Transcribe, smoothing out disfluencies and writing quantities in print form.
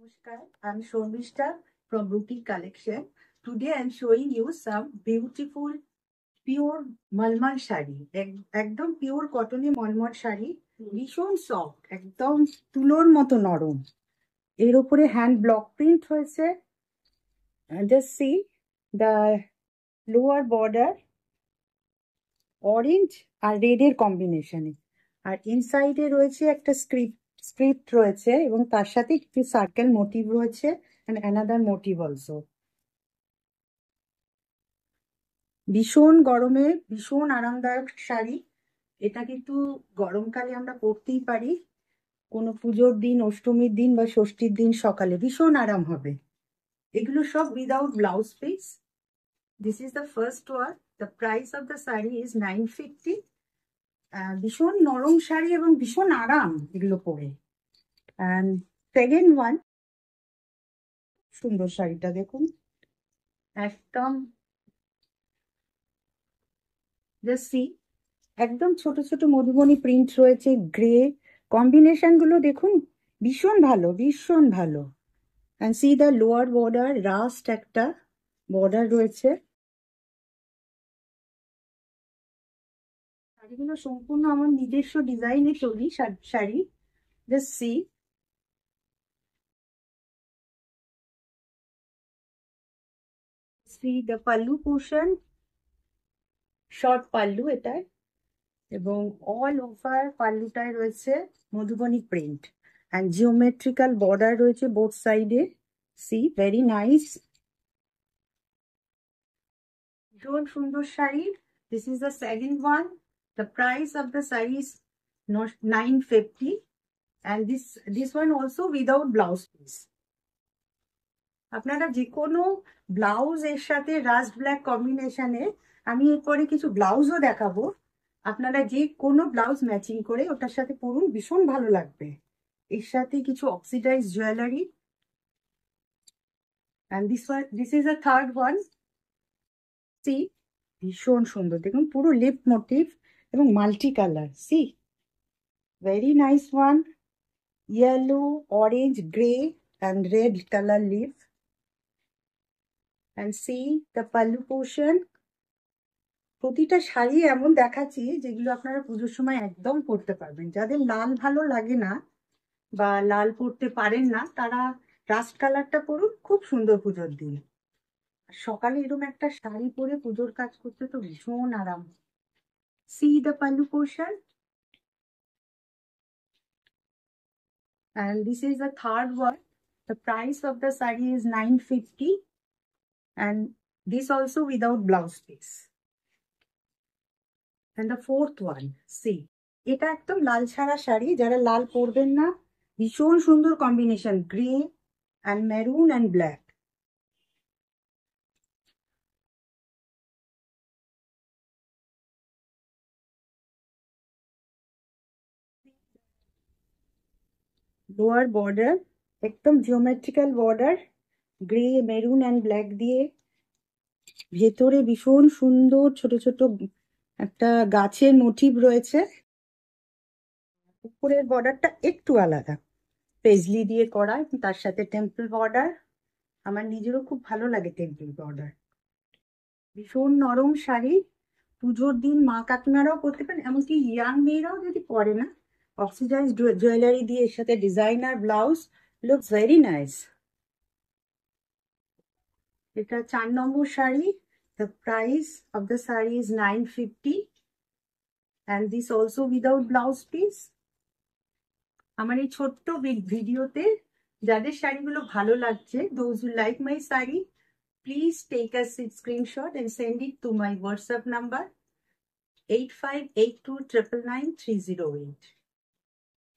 Namaskar, I'm Shormishta from Boutique Collection. Today I'm showing you some beautiful pure মলমল sari. একদম pure কটনে মলমল sari, ভীষণ soft, একদম তুলোর মতো নরম। এর উপরে হ্যান্ড ব্লক প্রিন্ট হয়েছে। Just see the lower border orange আর রেড এর কম্বিনেশনে, আর ইনসাইডে রয়েছে একটা স্ক্রিপ্ট রয়েছে এবং তার সাথে একটু সার্কেল মোটিভ রয়েছে and another motif also. ভীষণ গরমে ভীষণ আরামদায়ক শাড়ি। এটা কিন্তু গরমকালে আমরা পরতেই পারি, কোনো পুজোর দিন, অষ্টমীর দিন বা ষষ্ঠীর দিন সকালে ভীষণ আরাম হবে। এগুলো সব without blouse piece. This is the first one. The price of the sari is 950। ভীষণ নরম শাড়ি এবং ভীষণ আরাম এগুলো পরে। অ্যান্ড সেকেন্ড ওয়ান, সুন্দর শাড়িটা দেখুন, একদম জাস্ট সি, একদম ছোট ছোট মধুবনী প্রিন্ট রয়েছে, গ্রে কম্বিনেশন গুলো দেখুন, ভীষণ ভালো, ভীষণ ভালো। And see the lower border, rust একটা বর্ডার রয়েছে। শাড়িগুলো সম্পূর্ণ আমার নিজস্ব ডিজাইনে তৈরি sari. Just see, the pallu portion, short pallu এটায়, এবং অল ওভার পাল্লুটায় রয়েছে Madhubani print and geometrical border রয়েছে বোথ সাইডে। সি, ভেরি নাইস, ভীষণ সুন্দর sari. This is the second one. The price of the sari is 950 and this one also without blouse piece. আপনারা যে কোনো ব্লাউজ এর সাথে রাস্ট ব্ল্যাক কম্বিনেশনে, আমি এরপরে কিছু ব্লাউজও দেখাবো, আপনারা যে কোনো ব্লাউজ ম্যাচিং করে ওটার সাথে পরুন, ভীষণ ভালো লাগবে। এর সাথে কিছু oxidise jewellery. and this is a third one. See, ভীষণ সুন্দর, দেখুন পুরো লিপ মোটিভ এবং multi colour. See, very nice one, yellow, orange, grey and red color leaf. And see the pallu portion. প্রতিটা শাড়ি এমন দেখাচ্ছি যেগুলো আপনারা পুজোর সময় একদম পরতে পারবেন। যাদের লাল ভালো লাগে না বা লাল পরতে পারেন না, তারা রাস্ট কালারটা পরুন, খুব সুন্দর পুজোর দিন। সকালে এরকম একটা শাড়ি পরে পুজোর কাজ করতে তো ভীষণ আরাম। See the pallu portion. And this is the third one. The price of the saree is 950 and this also without blouse piece. And the fourth one, see, এটা একদম লাল ছাড়া শাড়ি, যারা লাল পরবেন না, ভীষণ সুন্দর combination, grey and maroon and black. Lower border একদম geometrical border, grey, maroon and black দিয়ে, ভেতরে ভীষণ সুন্দর ছোট ছোট একটা গাছের মোটিভ রয়েছে। উপরের বর্ডারটা একটু আলাদা, পেজলি দিয়ে করা, তার সাথে টেম্পল বর্ডার। আমার নিজেরও খুব ভালো লাগে টেম্পল বর্ডার। ভীষণ নরম শাড়ি, পুজোর দিন মা কাকিমারাও পরতে পারেন, এমনকি ইয়াং মেয়েরাও যদি পরে না, অক্সিডাইজ জুয়েলারি দিয়ে এর সাথে designer blouse, looks very nice. এটা 4 নম্বর sari. The price of the saree is 950 and this also without blouse piece. আমার এই ছোট্ট ভিডিওতে যাদের শাড়িগুলো ভালো লাগছে, those who like my saree, please take a screenshot and send it to my WhatsApp number 8582999308.